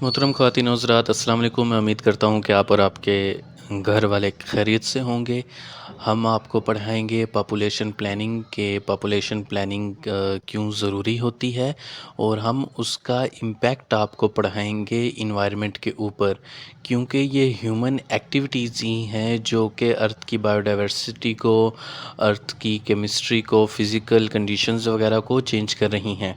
محترم خواتین و حضرات، السلام علیکم۔ میں امید کرتا ہوں کہ آپ اور آپ کے گھر والے خیریت سے ہوں گے۔ ہم آپ کو پڑھائیں گے پاپولیشن پلاننگ پاپولیشن پلاننگ کیوں ضروری ہوتی ہے، اور ہم اس کا امپیکٹ آپ کو پڑھائیں گے انوائرمنٹ کے اوپر، کیونکہ یہ ہیومن ایکٹیویٹیز ہی ہیں جو کہ ارتھ کی بایو ڈائیورسٹی کو، ارتھ کی کیمسٹری کو، فزیکل کنڈیشنز وغیرہ کو چینج کر رہی ہیں۔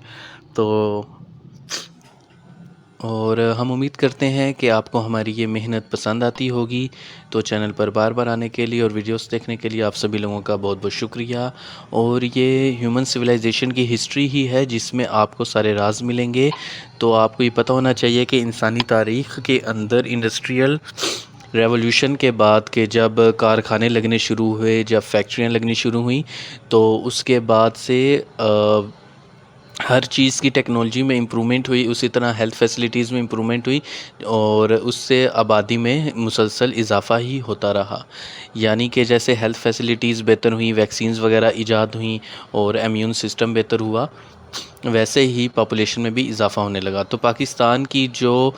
اور ہم امید کرتے ہیں کہ آپ کو ہماری یہ محنت پسند آتی ہوگی، تو چینل پر بار بار آنے کے لیے اور ویڈیوز دیکھنے کے لیے آپ سبھی لوگوں کا بہت بہت شکریہ۔ اور یہ ہیومن سویلائزیشن کی ہسٹری ہی ہے جس میں آپ کو سارے راز ملیں گے۔ تو آپ کو یہ پتہ ہونا چاہیے کہ انسانی تاریخ کے اندر انڈسٹریل ریولوشن کے بعد کہ جب کارخانے لگنے شروع ہوئے، جب فیکٹریاں لگنی شروع ہوئیں، تو اس کے بعد سے ہر چیز کی ٹیکنالوجی میں امپرومنٹ ہوئی، اسی طرح ہیلتھ فیسلٹیز میں امپرومنٹ ہوئی، اور اس سے آبادی میں مسلسل اضافہ ہی ہوتا رہا۔ یعنی کہ جیسے ہیلتھ فیسلٹیز بہتر ہوئیں، ویکسینز وغیرہ ایجاد ہوئیں اور امیون سسٹم بہتر ہوا، ویسے ہی پاپولیشن میں بھی اضافہ ہونے لگا۔ تو پاکستان کی جو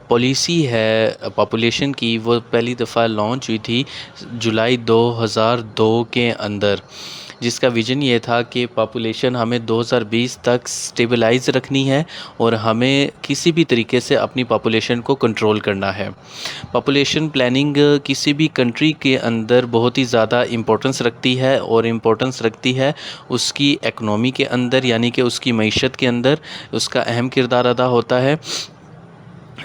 پالیسی ہے پاپولیشن کی، وہ پہلی دفعہ لانچ ہوئی تھی جولائی 2002 کے اندر، جس کا ویژن یہ تھا کہ پاپولیشن ہمیں 2020 تک سٹیبلائز رکھنی ہے اور ہمیں کسی بھی طریقے سے اپنی پاپولیشن کو کنٹرول کرنا ہے۔ پاپولیشن پلاننگ کسی بھی کنٹری کے اندر بہت ہی زیادہ امپورٹنس رکھتی ہے، اور امپورٹنس رکھتی ہے اس کی اکنومی کے اندر، یعنی کہ اس کی معیشت کے اندر اس کا اہم کردار ادا ہوتا ہے۔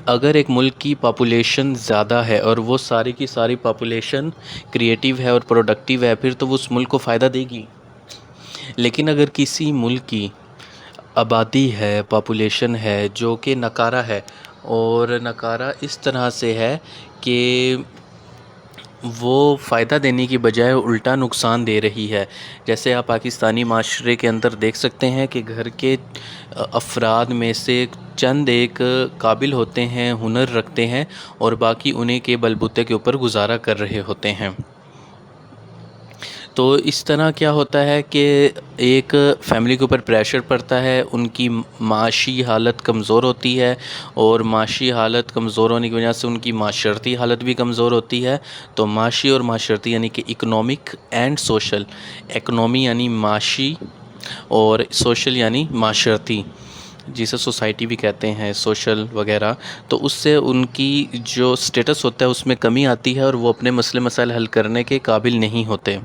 اگر ایک ملک کی پاپولیشن زیادہ ہے اور وہ ساری کی ساری پاپولیشن کریٹیو ہے اور پروڈکٹیو ہے، پھر تو وہ اس ملک کو فائدہ دے گی۔ لیکن اگر کسی ملک کی آبادی ہے، پاپولیشن ہے جو کہ ناکارہ ہے، اور ناکارہ اس طرح سے ہے کہ وہ فائدہ دینے کی بجائے الٹا نقصان دے رہی ہے، جیسے آپ پاکستانی معاشرے کے اندر دیکھ سکتے ہیں کہ گھر کے افراد میں سے چند ایک قابل ہوتے ہیں، ہنر رکھتے ہیں، اور باقی انہیں کے بلبوتے کے اوپر گزارا کر رہے ہوتے ہیں۔ تو اس طرح کیا ہوتا ہے کہ ایک فیملی کے اوپر پریشر پڑتا ہے، ان کی معاشی حالت کمزور ہوتی ہے، اور معاشی حالت کمزور ہونے کی وجہ سے ان کی معاشرتی حالت بھی کمزور ہوتی ہے۔ تو معاشی اور معاشرتی یعنی کہ اکنامک اینڈ سوشل، اکنامی یعنی معاشی اور سوشل یعنی معاشرتی، جسے سوسائٹی بھی کہتے ہیں، سوشل وغیرہ، تو اس سے ان کی جو سٹیٹس ہوتا ہے اس میں کمی آتی ہے، اور وہ اپنے مسئلے مسائل حل کرنے کے قابل نہیں ہوتے۔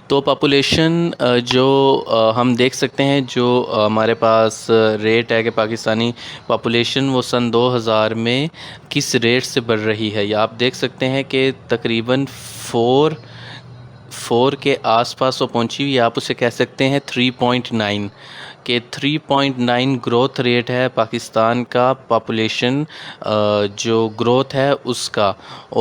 تو پاپولیشن جو ہم دیکھ سکتے ہیں، جو ہمارے پاس ریٹ ہے کہ پاکستانی پاپولیشن وہ سن 2000 میں کس ریٹ سے بڑھ رہی ہے، یا آپ دیکھ سکتے ہیں کہ تقریباً 4 کے آس پاس وہ پہنچی ہوئی، آپ اسے کہہ سکتے ہیں 3.9 کہ 3.9 گروتھ ریٹ ہے پاکستان کا، پاپولیشن جو گروتھ ہے اس کا۔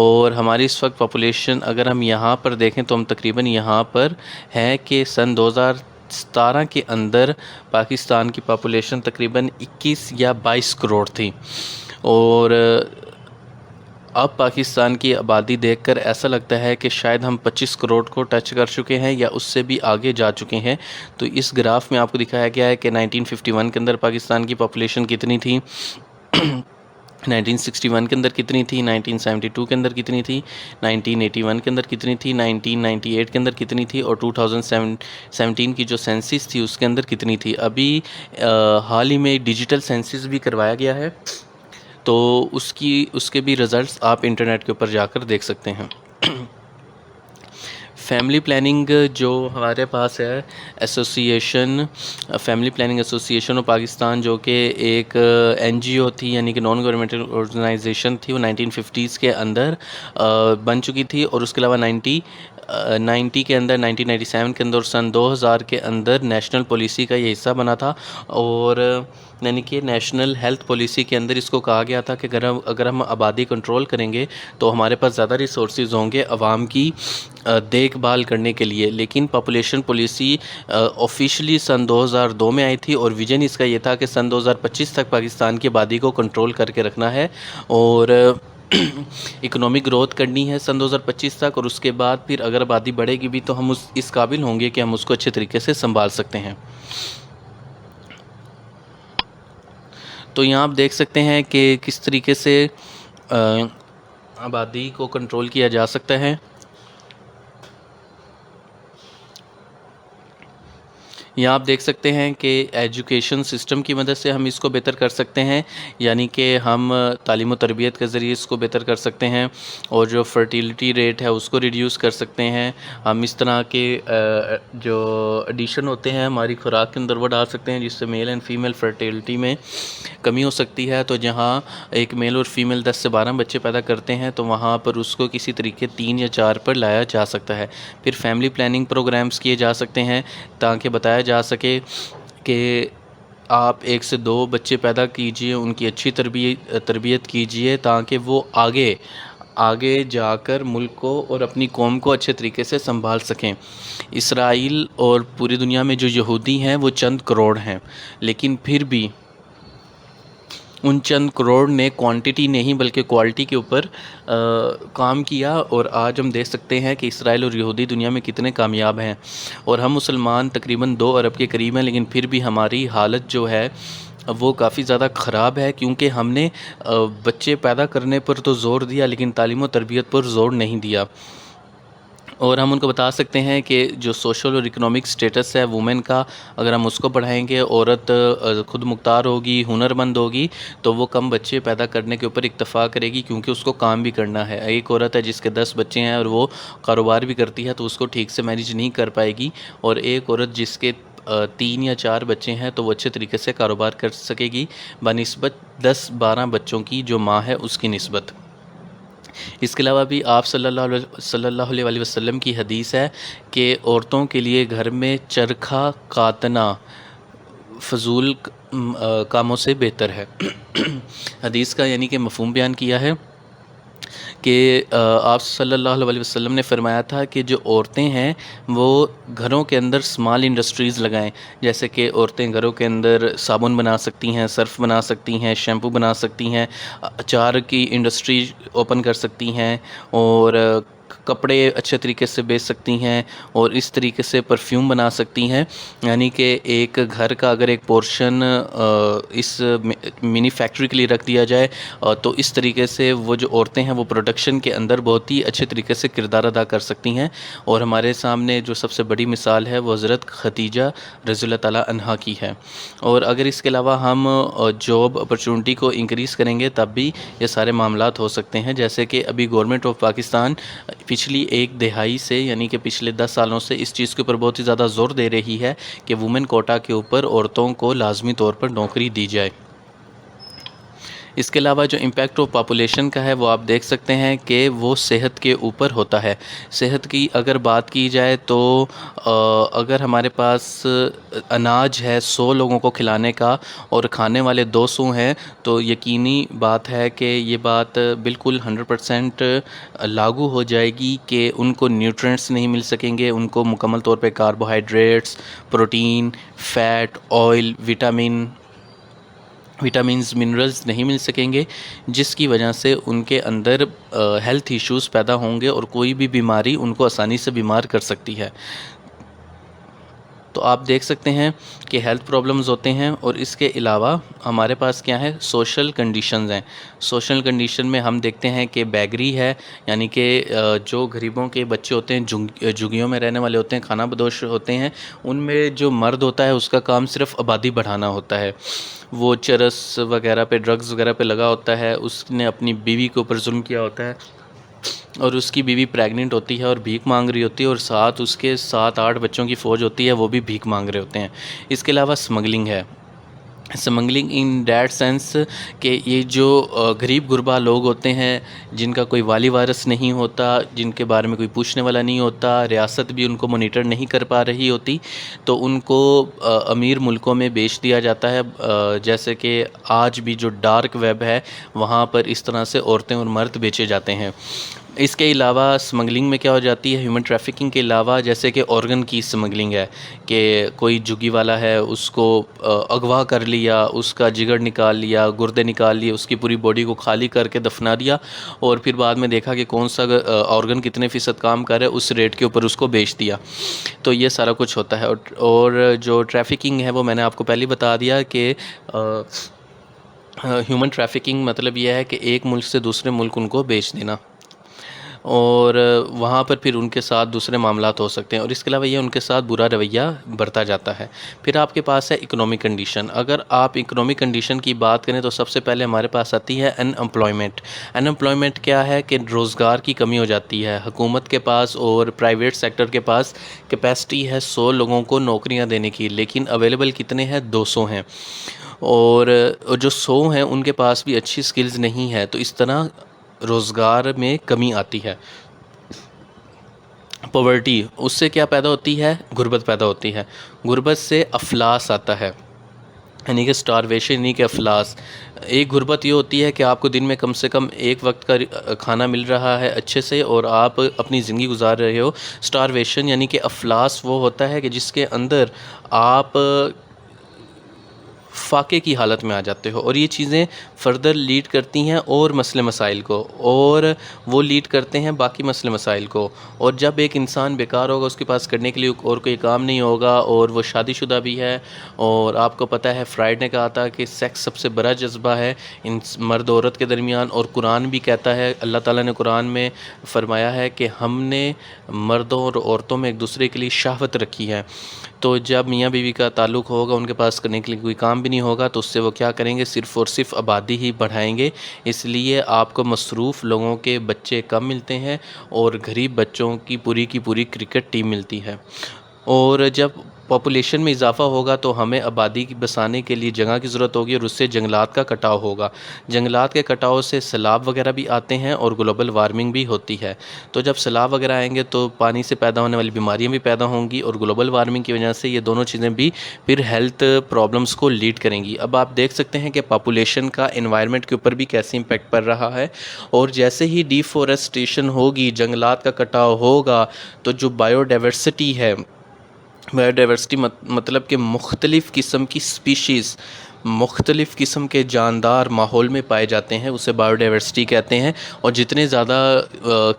اور ہماری اس وقت پاپولیشن اگر ہم یہاں پر دیکھیں تو ہم تقریباً یہاں پر ہیں کہ سن 2017 کے اندر پاکستان کی پاپولیشن تقریباً 21 یا 22 کروڑ تھی، اور اب پاکستان کی آبادی دیکھ کر ایسا لگتا ہے کہ شاید ہم 25 کروڑ کو ٹچ کر چکے ہیں یا اس سے بھی آگے جا چکے ہیں۔ تو اس گراف میں آپ کو دکھایا گیا ہے کہ 1951 کے اندر پاکستان کی پاپولیشن کتنی تھی، 1961 کے اندر کتنی تھی، 1972 کے اندر کتنی تھی، 1981 کے اندر کتنی تھی، 1998 کے اندر کتنی تھی، اور 2017 کی جو سینسس تھی اس کے اندر کتنی تھی۔ ابھی حال ہی میں ڈیجیٹل سینسس بھی کروایا گیا ہے، تو اس کے بھی رزلٹس آپ انٹرنیٹ کے اوپر جا کر دیکھ سکتے ہیں۔ فیملی پلاننگ جو ہمارے پاس ہے، فیملی پلاننگ ایسوسی ایشن آف پاکستان، جو کہ ایک NGO تھی، یعنی کہ نان گورنمنٹل آرگنائزیشن تھی، وہ 1950s کے اندر بن چکی تھی، اور اس کے علاوہ 1990 کے اندر، 1997 کے اندر، سن 2000 کے اندر نیشنل پالیسی کا یہ حصہ بنا تھا، اور یعنی کہ نیشنل ہیلتھ پالیسی کے اندر اس کو کہا گیا تھا کہ اگر ہم آبادی کنٹرول کریں گے تو ہمارے پاس زیادہ ریسورسز ہوں گے عوام کی دیکھ بھال کرنے کے لیے۔ لیکن پاپولیشن پالیسی آفیشلی سن 2002 میں آئی تھی، اور ویژن اس کا یہ تھا کہ سن 2025 تک پاکستان کی آبادی کو کنٹرول کر کے رکھنا ہے، اور اکنامک گروتھ کرنی ہے سن 2025 تک، اور اس کے بعد پھر اگر آبادی بڑھے گی بھی تو ہم اس قابل ہوں گے کہ ہم اس کو اچھے طریقے سے سنبھال سکتے ہیں۔ تو یہاں آپ دیکھ سکتے ہیں کہ کس طریقے سے آبادی کو کنٹرول کیا جا سکتا ہے۔ یہاں آپ دیکھ سکتے ہیں کہ ایجوکیشن سسٹم کی مدد سے ہم اس کو بہتر کر سکتے ہیں، یعنی کہ ہم تعلیم و تربیت کے ذریعے اس کو بہتر کر سکتے ہیں، اور جو فرٹیلیٹی ریٹ ہے اس کو ریڈیوس کر سکتے ہیں۔ ہم اس طرح کے جو ایڈیشن ہوتے ہیں ہماری خوراک کے اندر وہ ڈال سکتے ہیں، جس سے میل اینڈ فیمیل فرٹیلیٹی میں کمی ہو سکتی ہے۔ تو جہاں ایک میل اور فیمیل 10 سے 12 بچے پیدا کرتے ہیں تو وہاں پر اس کو کسی طریقے 3 یا 4 پر لایا جا سکتا ہے۔ پھر فیملی پلاننگ پروگرامز کیے جا سکتے ہیں تاکہ بتایا جا سکے کہ آپ 1 سے 2 بچے پیدا کیجئے، ان کی اچھی تربیت کیجئے تاکہ وہ آگے جا کر ملک کو اور اپنی قوم کو اچھے طریقے سے سنبھال سکیں۔ اسرائیل اور پوری دنیا میں جو یہودی ہیں وہ چند کروڑ ہیں، لیکن پھر بھی ان چند کروڑ نے کوانٹٹی نہیں بلکہ کوالٹی کے اوپر کام کیا، اور آج ہم دیکھ سکتے ہیں کہ اسرائیل اور یہودی دنیا میں کتنے کامیاب ہیں، اور ہم مسلمان تقریباً 2 ارب کے قریب ہیں، لیکن پھر بھی ہماری حالت جو ہے وہ کافی زیادہ خراب ہے، کیونکہ ہم نے بچے پیدا کرنے پر تو زور دیا لیکن تعلیم و تربیت پر زور نہیں دیا۔ اور ہم ان کو بتا سکتے ہیں کہ جو سوشل اور اکنامک سٹیٹس ہے وومن کا، اگر ہم اس کو بڑھائیں گے، عورت خود مختار ہوگی، ہنر مند ہوگی، تو وہ کم بچے پیدا کرنے کے اوپر اکتفا کرے گی، کیونکہ اس کو کام بھی کرنا ہے۔ ایک عورت ہے جس کے 10 بچے ہیں اور وہ کاروبار بھی کرتی ہے تو اس کو ٹھیک سے مینیج نہیں کر پائے گی، اور ایک عورت جس کے 3 یا 4 بچے ہیں تو وہ اچھے طریقے سے کاروبار کر سکے گی بنسبت 10-12 بچوں کی جو ماں ہے اس کی نسبت۔ اس کے علاوہ بھی آپ صلی اللہ علیہ وسلم کی حدیث ہے کہ عورتوں کے لیے گھر میں چرخہ کاتنا فضول کاموں سے بہتر ہے۔ حدیث کا یعنی کہ مفہوم بیان کیا ہے کہ آپ صلی اللہ علیہ وسلم نے فرمایا تھا کہ جو عورتیں ہیں وہ گھروں کے اندر اسمال انڈسٹریز لگائیں، جیسے کہ عورتیں گھروں کے اندر صابن بنا سکتی ہیں، سرف بنا سکتی ہیں، شیمپو بنا سکتی ہیں، اچار کی انڈسٹری اوپن کر سکتی ہیں، اور کپڑے اچھے طریقے سے بیچ سکتی ہیں، اور اس طریقے سے پرفیوم بنا سکتی ہیں۔ یعنی کہ ایک گھر کا اگر ایک پورشن اس منی فیکٹری کے لیے رکھ دیا جائے تو اس طریقے سے وہ جو عورتیں ہیں وہ پروڈکشن کے اندر بہت ہی اچھے طریقے سے کردار ادا کر سکتی ہیں۔ اور ہمارے سامنے جو سب سے بڑی مثال ہے وہ حضرت خدیجہ رضی اللہ تعالیٰ عنہا کی ہے۔ اور اگر اس کے علاوہ ہم جاب اپرچونٹی کو انکریز کریں گے تب بھی یہ سارے معاملات ہو سکتے ہیں، جیسے کہ ابھی گورنمنٹ آف پاکستان پچھلی 1 دہائی سے یعنی کہ پچھلے 10 سالوں سے اس چیز کے اوپر بہت ہی زیادہ زور دے رہی ہے کہ وومن کوٹا کے اوپر عورتوں کو لازمی طور پر نوکری دی جائے۔ اس کے علاوہ جو امپیکٹ آف پاپولیشن کا ہے وہ آپ دیکھ سکتے ہیں کہ وہ صحت کے اوپر ہوتا ہے۔ صحت کی اگر بات کی جائے تو اگر ہمارے پاس اناج ہے 100 لوگوں کو کھلانے کا اور کھانے والے 200 ہیں تو یقینی بات ہے کہ یہ بات بالکل 100% لاگو ہو جائے گی کہ ان کو نیوٹرینٹس نہیں مل سکیں گے، ان کو مکمل طور پہ carbohydrates, protein, fat, oil, vitamins, minerals نہیں مل سکیں گے، جس کی وجہ سے ان کے اندر ہیلتھ ایشوز پیدا ہوں گے اور کوئی بھی بیماری ان کو آسانی سے بیمار کر سکتی ہے۔ تو آپ دیکھ سکتے ہیں کہ ہیلتھ پرابلمز ہوتے ہیں، اور اس کے علاوہ ہمارے پاس کیا ہے، سوشل کنڈیشنز ہیں۔ سوشل کنڈیشن میں ہم دیکھتے ہیں کہ بیگری ہے، یعنی کہ جو غریبوں کے بچے ہوتے ہیں، جھگیوں میں رہنے والے ہوتے ہیں، کھانا بدوش ہوتے ہیں، ان میں جو مرد ہوتا ہے اس کا کام صرف آبادی بڑھانا ہوتا ہے، وہ چرس وغیرہ پہ، ڈرگز وغیرہ پہ لگا ہوتا ہے، اس نے اپنی بیوی کے اوپر ظلم کیا ہوتا ہے، اور اس کی بیوی پریگننٹ ہوتی ہے اور بھیک مانگ رہی ہوتی ہے، اور ساتھ اس کے 7-8 بچوں کی فوج ہوتی ہے، وہ بھی بھیک مانگ رہے ہوتے ہیں۔ اس کے علاوہ سمگلنگ ہے، سمگلنگ ان دیٹ سینس کہ یہ جو غریب غربا لوگ ہوتے ہیں جن کا کوئی والی وارث نہیں ہوتا، جن کے بارے میں کوئی پوچھنے والا نہیں ہوتا، ریاست بھی ان کو مانیٹر نہیں کر پا رہی ہوتی، تو ان کو امیر ملکوں میں بیچ دیا جاتا ہے، جیسے کہ آج بھی جو ڈارک ویب ہے وہاں پر اس طرح سے عورتیں اور مرد بیچے جاتے ہیں۔ اس کے علاوہ سمگلنگ میں کیا ہو جاتی ہے، ہیومن ٹریفکنگ کے علاوہ جیسے کہ آرگن کی سمگلنگ ہے، کہ کوئی جھگی والا ہے اس کو اغوا کر لیا، اس کا جگر نکال لیا، گردے نکال لیے، اس کی پوری باڈی کو خالی کر کے دفنا دیا، اور پھر بعد میں دیکھا کہ کون سا آرگن کتنے فیصد کام کر رہا ہے، اس ریٹ کے اوپر اس کو بیچ دیا۔ تو یہ سارا کچھ ہوتا ہے۔ اور جو ٹریفکنگ ہے وہ میں نے آپ کو پہلے بتا دیا کہ ہیومن ٹریفکنگ مطلب یہ ہے کہ ایک ملک سے دوسرے ملک ان کو بیچ دینا، اور وہاں پر پھر ان کے ساتھ دوسرے معاملات ہو سکتے ہیں، اور اس کے علاوہ یہ ان کے ساتھ برا رویہ برتا جاتا ہے۔ پھر آپ کے پاس ہے اکنامک کنڈیشن۔ اگر آپ اکنامک کنڈیشن کی بات کریں تو سب سے پہلے ہمارے پاس آتی ہے ان امپلائمنٹ۔ ان امپلائمنٹ کیا ہے کہ روزگار کی کمی ہو جاتی ہے۔ حکومت کے پاس اور پرائیویٹ سیکٹر کے پاس کیپیسٹی ہے 100 لوگوں کو نوکریاں دینے کی، لیکن اویلیبل کتنے ہیں؟ 200 ہیں، اور جو 100 ہیں ان کے پاس بھی اچھی سکلز نہیں ہے، تو اس طرح روزگار میں کمی آتی ہے۔ پاورٹی، اس سے کیا پیدا ہوتی ہے؟ غربت پیدا ہوتی ہے۔ غربت سے افلاس آتا ہے، یعنی کہ سٹارویشن، یعنی کہ افلاس۔ ایک غربت یہ ہوتی ہے کہ آپ کو دن میں کم سے کم ایک وقت کا کھانا مل رہا ہے اچھے سے، اور آپ اپنی زندگی گزار رہے ہو۔ سٹارویشن یعنی کہ افلاس وہ ہوتا ہے کہ جس کے اندر آپ فاقے کی حالت میں آ جاتے ہو، اور یہ چیزیں فردر لیڈ کرتی ہیں اور مسئلے مسائل کو، اور وہ لیڈ کرتے ہیں باقی مسئلے مسائل کو۔ اور جب ایک انسان بیکار ہوگا، اس کے پاس کرنے کے لیے اور کوئی کام نہیں ہوگا، اور وہ شادی شدہ بھی ہے، اور آپ کو پتہ ہے فرائیڈ نے کہا تھا کہ سیکس سب سے بڑا جذبہ ہے مرد عورت کے درمیان، اور قرآن بھی کہتا ہے، اللہ تعالیٰ نے قرآن میں فرمایا ہے کہ ہم نے مردوں اور عورتوں میں ایک دوسرے کے لیے شہوت رکھی ہے۔ تو جب میاں بیوی کا تعلق ہوگا، ان کے پاس کرنے کے لیے کوئی کام بھی نہیں ہوگا، تو اس سے وہ کیا کریں گے؟ صرف اور صرف آبادی ہی بڑھائیں گے۔ اس لیے آپ کو مصروف لوگوں کے بچے کم ملتے ہیں، اور غریب بچوں کی پوری کرکٹ ٹیم ملتی ہے۔ اور جب پاپولیشن میں اضافہ ہوگا تو ہمیں آبادی کی بسانے کے لیے جگہ کی ضرورت ہوگی، اور اس سے جنگلات کا کٹاؤ ہوگا۔ جنگلات کے کٹاؤ سے سیلاب وغیرہ بھی آتے ہیں، اور گلوبل وارمنگ بھی ہوتی ہے۔ تو جب سیلاب وغیرہ آئیں گے تو پانی سے پیدا ہونے والی بیماریاں بھی پیدا ہوں گی، اور گلوبل وارمنگ کی وجہ سے یہ دونوں چیزیں بھی پھر ہیلتھ پرابلمس کو لیڈ کریں گی۔ اب آپ دیکھ سکتے ہیں کہ پاپولیشن کا انوائرمنٹ کے اوپر بھی کیسے امپیکٹ پڑ رہا ہے، اور جیسے ہی ڈیفورسٹیشن ہوگی، جنگلات کا کٹاؤ ہوگا، تو جو بایو ڈائیورسٹی ہے، بایو ڈائیورسٹی مطلب کہ مختلف قسم کی سپیشیز، مختلف قسم کے جاندار ماحول میں پائے جاتے ہیں، اسے بایو ڈائیورسٹی کہتے ہیں۔ اور جتنے زیادہ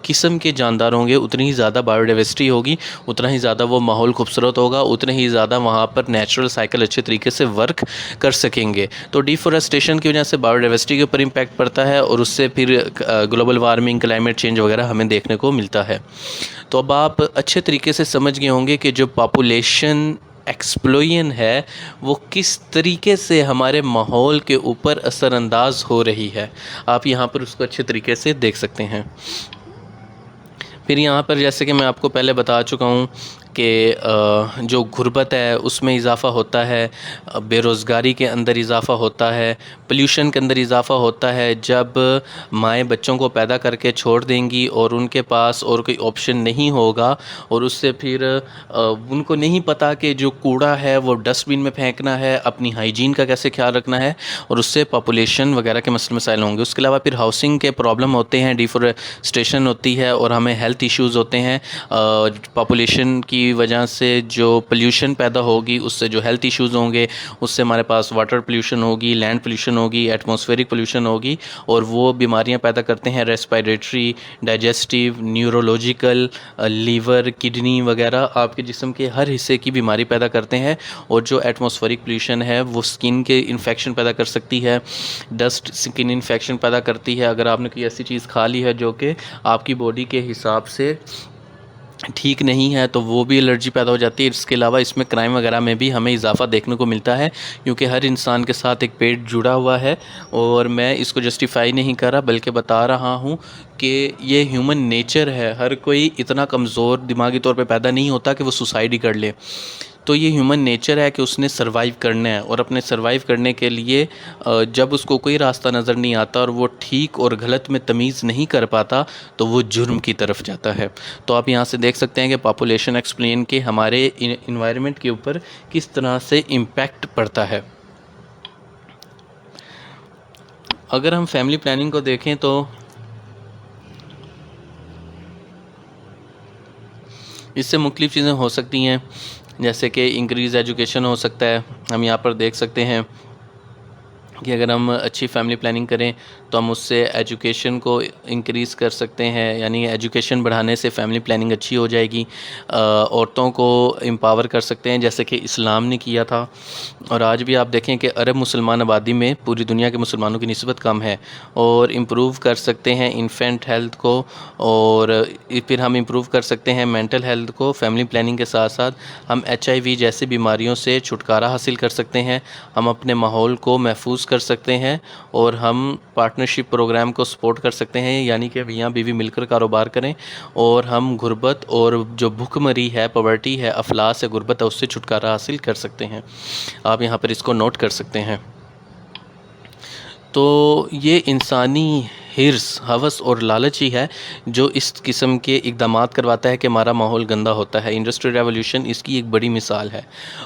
قسم کے جاندار ہوں گے، اتنی ہی زیادہ بایو ڈائیورسٹی ہوگی، اتنا ہی زیادہ وہ ماحول خوبصورت ہوگا، اتنے ہی زیادہ وہاں پر نیچرل سائیکل اچھے طریقے سے ورک کر سکیں گے۔ تو ڈیفورسٹیشن کی وجہ سے بایو ڈائیورسٹی کے اوپر امپیکٹ پڑتا ہے، اور اس سے پھر گلوبل وارمنگ، کلائمیٹ چینج وغیرہ ہمیں دیکھنے کو ملتا ہے۔ تو اب آپ اچھے طریقے سے سمجھ گئے ہوں گے کہ جو پاپولیشن ایکسپلوژن ہے وہ کس طریقے سے ہمارے ماحول کے اوپر اثر انداز ہو رہی ہے۔ آپ یہاں پر اس کو اچھے طریقے سے دیکھ سکتے ہیں۔ پھر یہاں پر جیسے کہ میں آپ کو پہلے بتا چکا ہوں کہ جو غربت ہے اس میں اضافہ ہوتا ہے، بے روزگاری کے اندر اضافہ ہوتا ہے، پلیوشن کے اندر اضافہ ہوتا ہے۔ جب مائیں بچوں کو پیدا کر کے چھوڑ دیں گی اور ان کے پاس اور کوئی آپشن نہیں ہوگا، اور اس سے پھر ان کو نہیں پتہ کہ جو کوڑا ہے وہ ڈسٹ بن میں پھینکنا ہے، اپنی ہائیجین کا کیسے خیال رکھنا ہے، اور اس سے پاپولیشن وغیرہ کے مسئلے مسائل ہوں گے۔ اس کے علاوہ پھر ہاؤسنگ کے پرابلم ہوتے ہیں، ڈیفورسٹیشن ہوتی ہے، اور ہمیں ہیلتھ ایشوز ہوتے ہیں۔ پاپولیشن کی وجہ سے جو پلیوشن پیدا ہوگی، اس سے جو ہیلتھ ایشوز ہوں گے، اس سے ہمارے پاس واٹر پلیوشن ہوگی، لینڈ پلیوشن ہوگی، ایٹماسفیرک پلیوشن ہوگی، اور وہ بیماریاں پیدا کرتے ہیں، respiratory, digestive, neurological, liver, kidney وغیرہ، آپ کے جسم کے ہر حصے کی بیماری پیدا کرتے ہیں۔ اور جو ایٹماسفیرک پلیوشن ہے وہ سکن کے انفیکشن پیدا کر سکتی ہے، ڈسٹ سکن انفیکشن پیدا کرتی ہے اگر آپ نے کوئی ایسی چیز کھا لی ہے جو کہ آپ کی باڈی کے حساب سے ٹھیک نہیں ہے، تو وہ بھی الرجی پیدا ہو جاتی ہے۔ اس کے علاوہ اس میں کرائم وغیرہ میں بھی ہمیں اضافہ دیکھنے کو ملتا ہے، کیونکہ ہر انسان کے ساتھ ایک پیٹ جڑا ہوا ہے، اور میں اس کو جسٹیفائی نہیں کر رہا بلکہ بتا رہا ہوں کہ یہ ہیومن نیچر ہے۔ ہر کوئی اتنا کمزور دماغی طور پہ پیدا نہیں ہوتا کہ وہ سوسائڈ ہی کر لے۔ تو یہ ہیومن نیچر ہے کہ اس نے سروائیو کرنا ہے، اور اپنے سروائیو کرنے کے لیے جب اس کو کوئی راستہ نظر نہیں آتا اور وہ ٹھیک اور غلط میں تمیز نہیں کر پاتا، تو وہ جرم کی طرف جاتا ہے۔ تو آپ یہاں سے دیکھ سکتے ہیں کہ پاپولیشن ایکسپلین کے ہمارے انوائرمنٹ کے اوپر کس طرح سے امپیکٹ پڑتا ہے۔ اگر ہم فیملی پلاننگ کو دیکھیں تو اس سے مختلف چیزیں ہو سکتی ہیں، جیسے کہ انکریز ایجوکیشن ہو سکتا ہے۔ ہم یہاں پر دیکھ سکتے ہیں کہ اگر ہم اچھی فیملی پلاننگ کریں تو ہم اس سے ایجوکیشن کو انکریز کر سکتے ہیں، یعنی ایجوکیشن بڑھانے سے فیملی پلاننگ اچھی ہو جائے گی، عورتوں کو امپاور کر سکتے ہیں جیسے کہ اسلام نے کیا تھا۔ اور آج بھی آپ دیکھیں کہ عرب مسلمان آبادی میں پوری دنیا کے مسلمانوں کی نسبت کم ہے، اور امپروو کر سکتے ہیں انفینٹ ہیلتھ کو، اور پھر ہم امپروو کر سکتے ہیں مینٹل ہیلتھ کو فیملی پلاننگ کے ساتھ ساتھ۔ ہم HIV جیسی بیماریوں سے چھٹکارا حاصل کر سکتے ہیں، ہم اپنے ماحول کو محفوظ کر سکتے ہیں، اور ہم پارٹنرشپ پروگرام کو سپورٹ کر سکتے ہیں، یعنی کہ میاں بیوی مل کر کاروبار کریں، اور ہم غربت اور جو بھوک مری ہے، پاورٹی ہے، افلاس ہے، غربت ہے، اس سے چھٹکارا حاصل کر سکتے ہیں۔ آپ یہاں پر اس کو نوٹ کر سکتے ہیں۔ تو یہ انسانی حرص، ہوس اور لالچ ہی ہے جو اس قسم کے اقدامات کرواتا ہے کہ ہمارا ماحول گندا ہوتا ہے۔ انڈسٹریل ریولوشن اس کی ایک بڑی مثال ہے۔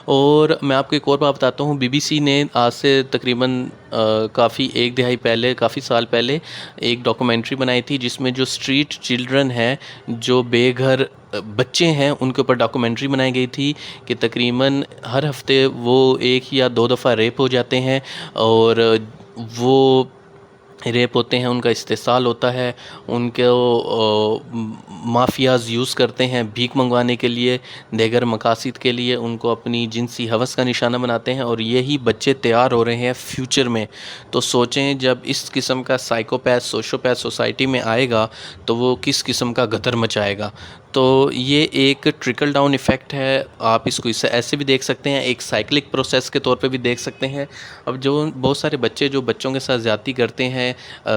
اور میں آپ کو ایک اور بات بتاتا ہوں، BBC نے آج سے تقریباً کافی ایک دہائی پہلے، کافی سال پہلے ایک ڈاکومنٹری بنائی تھی جس میں جو اسٹریٹ چلڈرن ہیں، جو بے گھر بچے ہیں، ان کے اوپر ڈاکومنٹری بنائی گئی تھی کہ تقریباً ہر ہفتے وہ 1 یا 2 دفعہ ریپ ہو جاتے ہیں، اور وہ ریپ ہوتے ہیں، ان کا استحصال ہوتا ہے، ان کو مافیاز یوز کرتے ہیں بھیک منگوانے کے لیے، دیگر مقاصد کے لیے، ان کو اپنی جنسی ہوس کا نشانہ بناتے ہیں، اور یہی بچے تیار ہو رہے ہیں فیوچر میں۔ تو سوچیں جب اس قسم کا سائیکوپیتھ، سوشوپیتھ سوسائٹی میں آئے گا تو وہ کس قسم کا گدر مچائے گا۔ تو یہ ایک ٹرکل ڈاؤن ایفیکٹ ہے، آپ اس کو ایسے بھی دیکھ سکتے ہیں، ایک سائیکلک پروسیس کے طور پہ بھی دیکھ سکتے ہیں۔ اب جو بہت سارے بچے جو بچوں کے ساتھ زیادتی کرتے ہیں،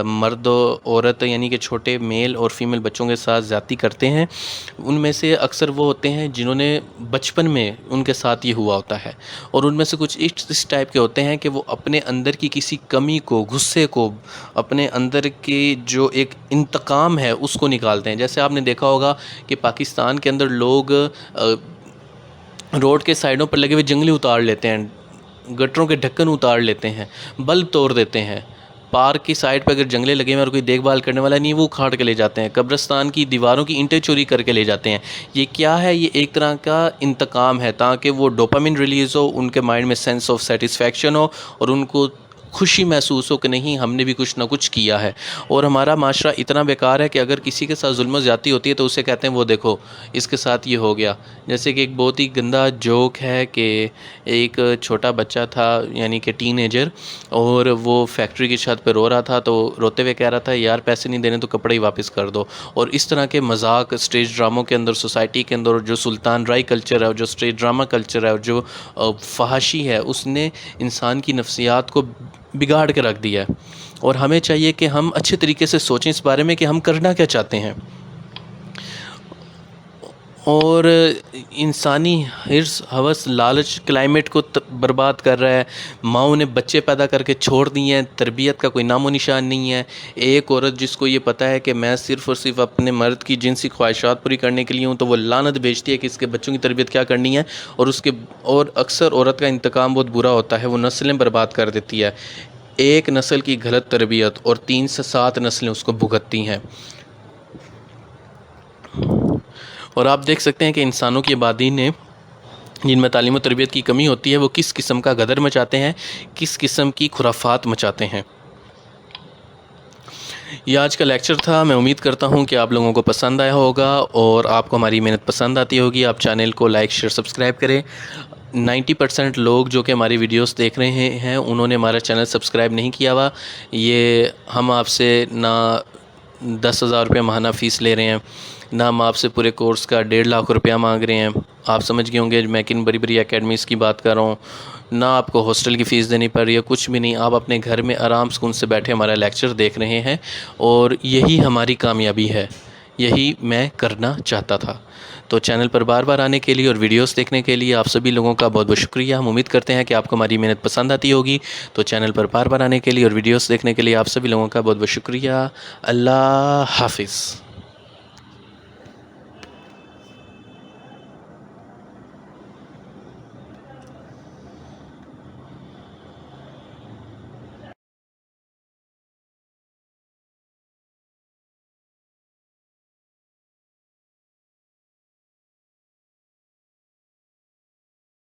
مرد و عورت یعنی کہ چھوٹے میل اور فیمیل بچوں کے ساتھ زیادتی کرتے ہیں، ان میں سے اکثر وہ ہوتے ہیں جنہوں نے بچپن میں ان کے ساتھ یہ ہوا ہوتا ہے، اور ان میں سے کچھ اس ٹائپ کے ہوتے ہیں کہ وہ اپنے اندر کی کسی کمی کو، غصے کو، اپنے اندر کی جو ایک انتقام ہے اس کو نکالتے ہیں۔ جیسے آپ نے دیکھا ہوگا کہ پاکستان کے اندر لوگ روڈ کے سائڈوں پر لگے ہوئے جنگلے اتار لیتے ہیں، گٹروں کے ڈھکن اتار لیتے ہیں، بلب توڑ دیتے ہیں، پارک کی سائڈ پہ اگر جنگلے لگے ہوئے اور کوئی دیکھ بھال کرنے والا نہیں، وہ اکھاڑ کے لے جاتے ہیں، قبرستان کی دیواروں کی اینٹیں چوری کر کے لے جاتے ہیں۔ یہ کیا ہے؟ یہ ایک طرح کا انتقام ہے، تاکہ وہ ڈوپامن ریلیز ہو، ان کے مائنڈ میں سینس آف سیٹسفیکشن ہو، اور ان کو خوشی محسوس ہو کہ نہیں ہم نے بھی کچھ نہ کچھ کیا ہے۔ اور ہمارا معاشرہ اتنا بیکار ہے کہ اگر کسی کے ساتھ ظلم و زیادتی ہوتی ہے تو اسے کہتے ہیں وہ دیکھو اس کے ساتھ یہ ہو گیا۔ جیسے کہ ایک بہت ہی گندا جوک ہے کہ ایک چھوٹا بچہ تھا، یعنی کہ ٹین ایجر، اور وہ فیکٹری کی چھت پہ رو رہا تھا، تو روتے ہوئے کہہ رہا تھا یار پیسے نہیں دینے تو کپڑے ہی واپس کر دو۔ اور اس طرح کے مذاق اسٹیج ڈراموں کے اندر، سوسائٹی کے اندر، جو سلطان رائی کلچر ہے، اور جو اسٹیج ڈرامہ کلچر ہے، اور جو فحاشی ہے، اس نے انسان کی نفسیات کو بگاڑ کے رکھ دیا ہے۔ اور ہمیں چاہیے کہ ہم اچھے طریقے سے سوچیں اس بارے میں کہ ہم کرنا کیا چاہتے ہیں۔ اور انسانی حرص، ہوس، لالچ کلائمیٹ کو برباد کر رہا ہے۔ ماؤں نے بچے پیدا کر کے چھوڑ دیے ہیں، تربیت کا کوئی نام و نشان نہیں ہے۔ ایک عورت جس کو یہ پتہ ہے کہ میں صرف اور صرف اپنے مرد کی جنسی خواہشات پوری کرنے کے لیے ہوں، تو وہ لعنت بھیجتی ہے کہ اس کے بچوں کی تربیت کیا کرنی ہے، اور اکثر عورت کا انتقام بہت برا ہوتا ہے، وہ نسلیں برباد کر دیتی ہے۔ ایک نسل کی غلط تربیت اور 3 سے 7 نسلیں اس کو بھگتتی ہیں۔ اور آپ دیکھ سکتے ہیں کہ انسانوں کی آبادی نے جن میں تعلیم و تربیت کی کمی ہوتی ہے، وہ کس قسم کا غدر مچاتے ہیں، کس قسم کی خرافات مچاتے ہیں۔ یہ آج کا لیکچر تھا، میں امید کرتا ہوں کہ آپ لوگوں کو پسند آیا ہوگا، اور آپ کو ہماری محنت پسند آتی ہوگی۔ آپ چینل کو لائک، شیئر، سبسکرائب کریں۔ 90% لوگ جو کہ ہماری ویڈیوز دیکھ رہے ہیں انہوں نے ہمارا چینل سبسکرائب نہیں کیا ہوا۔ یہ ہم آپ سے نہ 10,000 روپے ماہانہ فیس لے رہے ہیں، نہ ہم آپ سے پورے کورس کا 1.5 لاکھ روپیہ مانگ رہے ہیں۔ آپ سمجھ گئے ہوں گے میں کن بڑی بڑی اکیڈمیز کی بات کر رہا ہوں۔ نہ آپ کو ہاسٹل کی فیس دینی پڑ رہی ہے، کچھ بھی نہیں۔ آپ اپنے گھر میں آرام سکون سے بیٹھے ہمارا لیکچر دیکھ رہے ہیں، اور یہی ہماری کامیابی ہے، یہی میں کرنا چاہتا تھا۔ تو چینل پر بار بار آنے کے لیے اور ویڈیوز دیکھنے کے لیے آپ سبھی لوگوں کا بہت بہت شکریہ۔ ہم امید کرتے ہیں کہ آپ کو ہماری محنت پسند آتی ہوگی۔ تو چینل پر بار بار آنے کے لیے اور ویڈیوز دیکھنے کے لیے آپ سبھی لوگوں کا بہت بہت شکریہ۔ اللہ حافظ۔